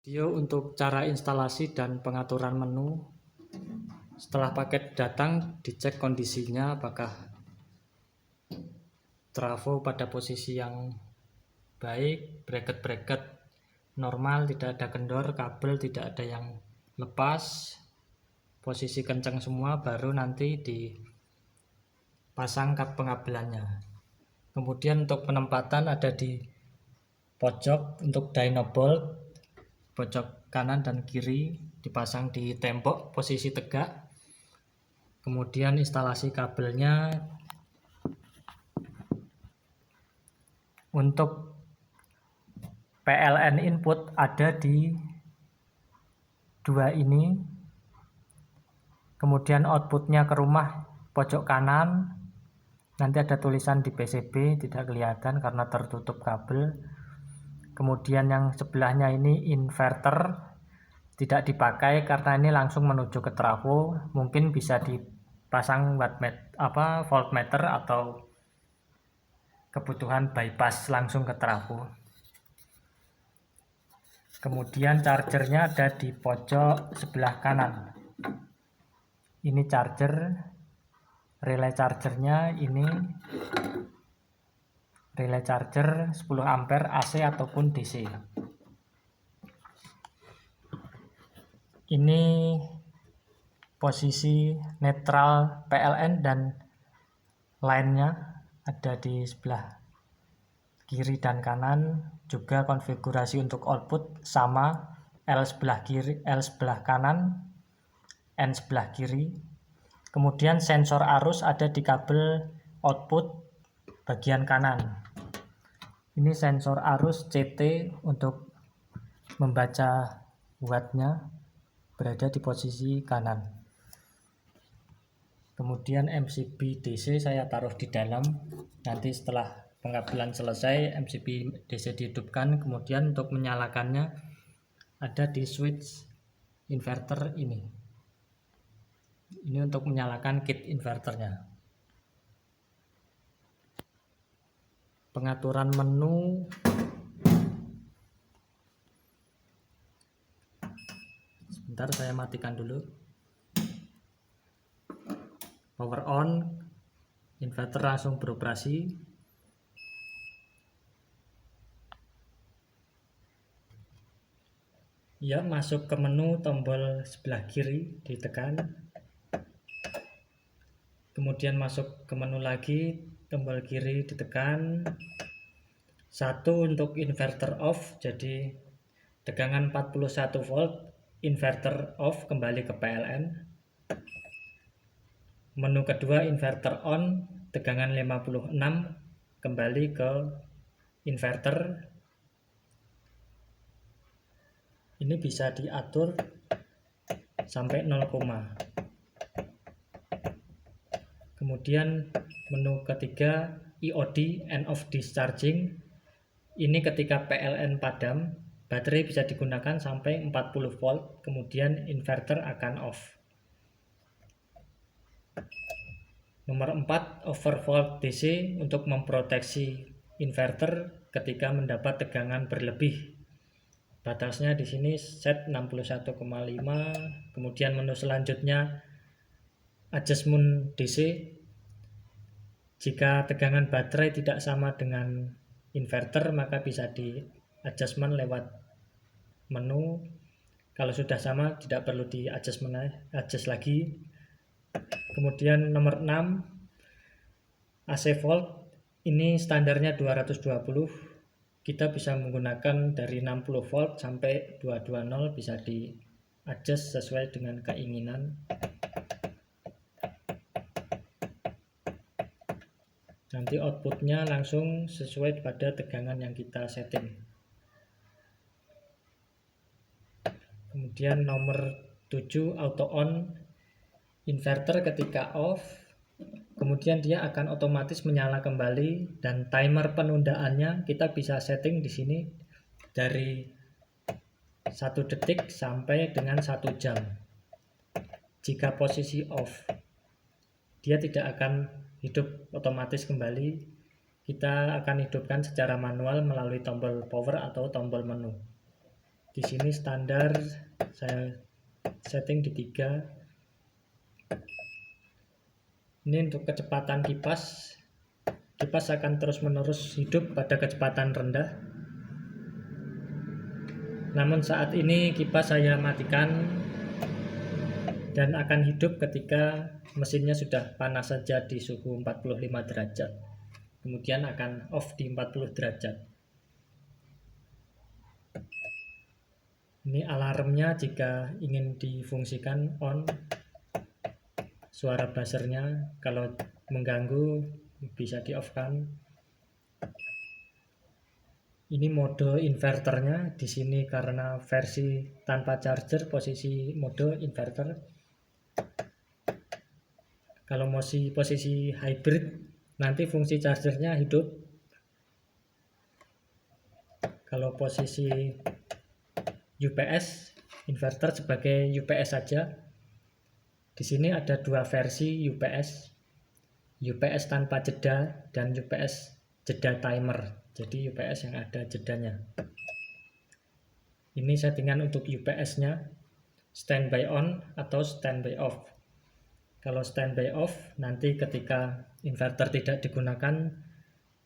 Video untuk cara instalasi dan pengaturan menu. Setelah paket datang, dicek kondisinya apakah trafo pada posisi yang baik, bracket-bracket normal, tidak ada kendor, kabel tidak ada yang lepas, posisi kencang semua, baru nanti dipasang kap pengabelannya. Kemudian untuk penempatan ada di pojok untuk dyno bolt, pojok kanan dan kiri dipasang di tembok posisi tegak. Kemudian instalasi kabelnya untuk PLN input ada di dua ini. Kemudian outputnya ke rumah pojok kanan, nanti ada tulisan di PCB, tidak kelihatan karena tertutup kabel. Kemudian yang sebelahnya ini inverter, tidak dipakai karena ini langsung menuju ke trafo. Mungkin bisa dipasang voltmeter atau kebutuhan bypass langsung ke trafo. Kemudian chargernya ada di pojok sebelah kanan. Ini charger, relay chargernya ini relay charger 10 ampere AC ataupun DC. Ini posisi netral PLN dan line-nya ada di sebelah kiri dan kanan. Juga konfigurasi untuk output sama, L sebelah kiri, L sebelah kanan, N sebelah kiri. Kemudian sensor arus ada di kabel output bagian kanan. Ini sensor arus CT untuk membaca wattnya berada di posisi kanan. Kemudian MCB DC saya taruh di dalam. Nanti setelah pengabelan selesai, MCB DC dihidupkan. Kemudian untuk menyalakannya ada di switch inverter ini. Ini untuk menyalakan kit inverternya. Pengaturan menu. Sebentar saya matikan dulu. Power on, inverter langsung beroperasi. Ya, masuk ke menu, tombol sebelah kiri ditekan. Kemudian masuk ke menu lagi, tombol kiri ditekan. 1 untuk inverter off, jadi tegangan 41 volt, inverter off, kembali ke PLN. Menu kedua inverter on, tegangan 56, kembali ke inverter. Ini bisa diatur sampai 0, kemudian menu ketiga IOD, end of discharging. Ini ketika PLN padam, baterai bisa digunakan sampai 40 volt, kemudian inverter akan off. Nomor 4, overvolt DC untuk memproteksi inverter ketika mendapat tegangan berlebih. Batasnya di sini set 61,5. Kemudian menu selanjutnya adjustment DC. Jika tegangan baterai tidak sama dengan inverter, maka bisa di adjustment lewat menu. Kalau sudah sama, tidak perlu di adjust lagi. Kemudian nomor 6, AC volt. Ini standarnya 220. Kita bisa menggunakan dari 60 volt sampai 220, bisa di adjust sesuai dengan keinginan. Nanti outputnya langsung sesuai pada tegangan yang kita setting. Kemudian nomor 7, auto on. Inverter ketika off, kemudian dia akan otomatis menyala kembali, dan timer penundaannya kita bisa setting di sini dari 1 detik sampai dengan 1 jam. Jika posisi off, dia tidak akan hidup otomatis kembali. Kita akan hidupkan secara manual melalui tombol power atau tombol menu. Di sini standar saya setting di 3. Ini untuk kecepatan kipas. Kipas akan terus-menerus hidup pada kecepatan rendah. Namun saat ini kipas saya matikan dan akan hidup ketika mesinnya sudah panas saja di suhu 45 derajat. Kemudian akan off di 40 derajat. Ini alarmnya jika ingin difungsikan on. Suara buzzernya kalau mengganggu bisa di off kan. Ini mode inverternya. Di sini karena versi tanpa charger, posisi mode inverter. Kalau posisi hybrid, nanti fungsi chargernya hidup. Kalau posisi UPS, inverter sebagai UPS saja. Di sini ada 2 versi UPS. UPS tanpa jeda dan UPS jeda timer. Jadi UPS yang ada jedanya. Ini settingan untuk UPS-nya, standby on atau standby off. Kalau standby off, nanti ketika inverter tidak digunakan,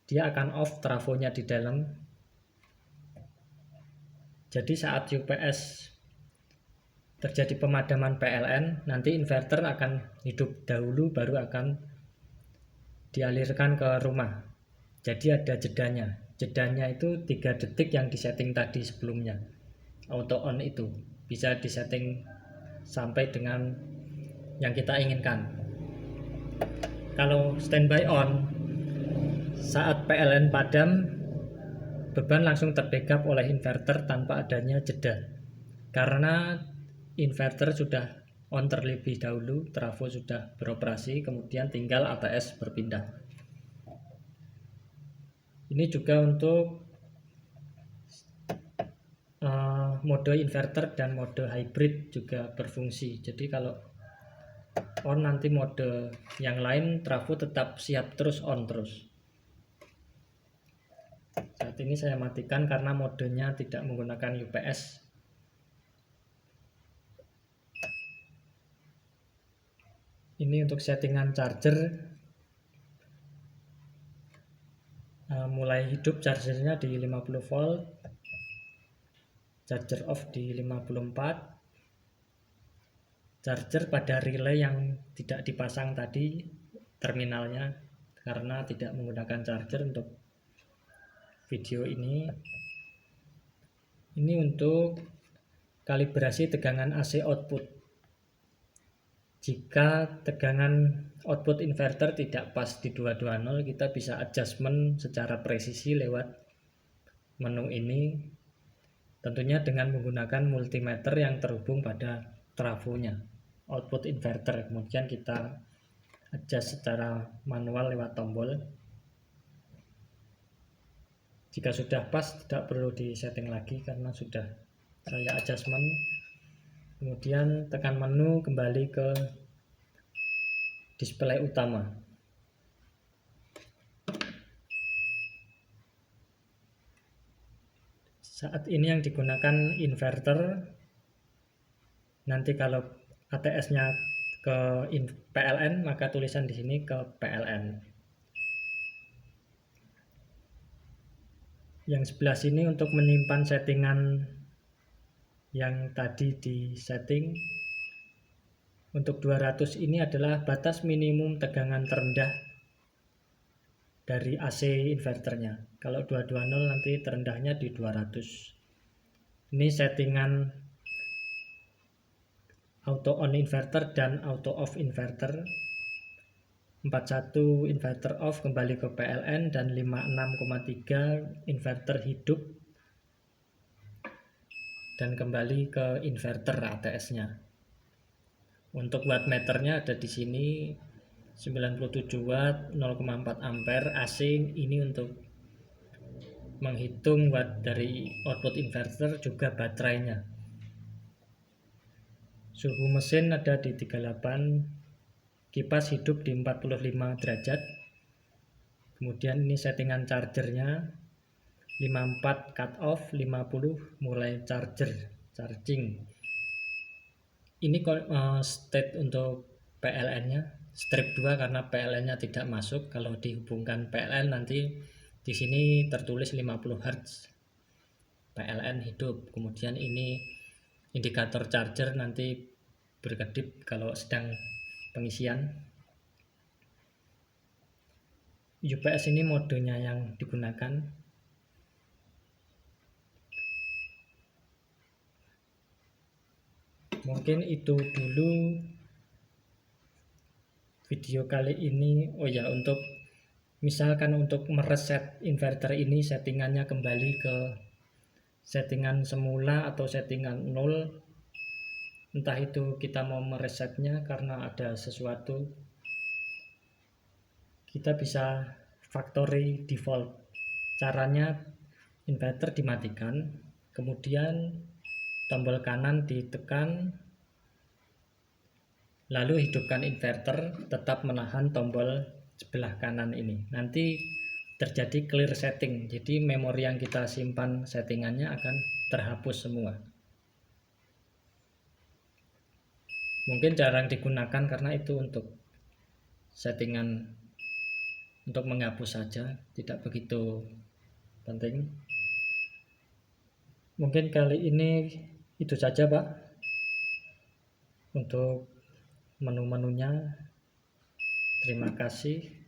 dia akan off trafonya di dalam. Jadi saat UPS terjadi pemadaman PLN, nanti inverter akan hidup dahulu, baru akan dialirkan ke rumah. Jadi ada jedanya. Jedanya itu 3 detik yang disetting tadi sebelumnya. Auto on itu bisa disetting sampai dengan yang kita inginkan. Kalau standby on, saat PLN padam, beban langsung terbackup oleh inverter tanpa adanya jeda. Karena inverter sudah on terlebih dahulu, trafo sudah beroperasi, kemudian tinggal ATS berpindah. Ini juga untuk mode inverter dan mode hybrid juga berfungsi. Jadi kalau on, nanti mode yang lain trafo tetap siap terus on terus. Saat ini saya matikan karena modenya tidak menggunakan UPS. Ini untuk settingan charger. Mulai hidup chargernya di 50 volt. Charger off di 54. Charger pada relay yang tidak dipasang tadi terminalnya, karena tidak menggunakan charger untuk video ini. Ini untuk kalibrasi tegangan AC output. Jika tegangan output inverter tidak pas di 220, kita bisa adjustment secara presisi lewat menu ini, tentunya dengan menggunakan multimeter yang terhubung pada trafonya, output inverter. Kemudian kita adjust secara manual lewat tombol. Jika sudah pas, tidak perlu disetting lagi karena sudah saya adjustment. Kemudian tekan menu, kembali ke display utama. Saat ini yang digunakan inverter. Nanti kalau ATS-nya ke PLN, maka tulisan di sini ke PLN. Yang sebelah sini untuk menyimpan settingan yang tadi di setting. Untuk 200 ini adalah batas minimum tegangan terendah dari AC inverternya. Kalau 220 nanti terendahnya di 200. Ini settingan auto on inverter dan auto off inverter. 41 inverter off kembali ke PLN, dan 56,3 inverter hidup dan kembali ke inverter ATS-nya. Untuk wattmeternya ada di sini 97 watt, 0,4 ampere. AC ini untuk menghitung watt dari output inverter, juga baterainya. Suhu mesin ada di 38. Kipas hidup di 45 derajat. Kemudian ini settingan chargernya. 54 cut off, 50 mulai charging. Ini state untuk PLN-nya, strip 2 karena PLN-nya tidak masuk. Kalau dihubungkan PLN nanti di sini tertulis 50 Hz. PLN hidup. Kemudian ini indikator charger nanti berkedip kalau sedang pengisian. UPS ini modenya yang digunakan. Mungkin itu dulu video kali ini. Oh ya, untuk misalkan untuk mereset inverter ini settingannya kembali ke settingan semula atau settingan 0, entah itu kita mau meresetnya karena ada sesuatu, kita bisa factory default. Caranya inverter dimatikan, kemudian tombol kanan ditekan, lalu hidupkan inverter, tetap menahan tombol sebelah kanan ini. Nanti terjadi clear setting, jadi memori yang kita simpan settingannya akan terhapus semua. Mungkin jarang digunakan karena itu untuk settingan untuk menghapus saja, tidak begitu penting. Mungkin kali ini itu saja Pak untuk menu-menunya. Terima kasih.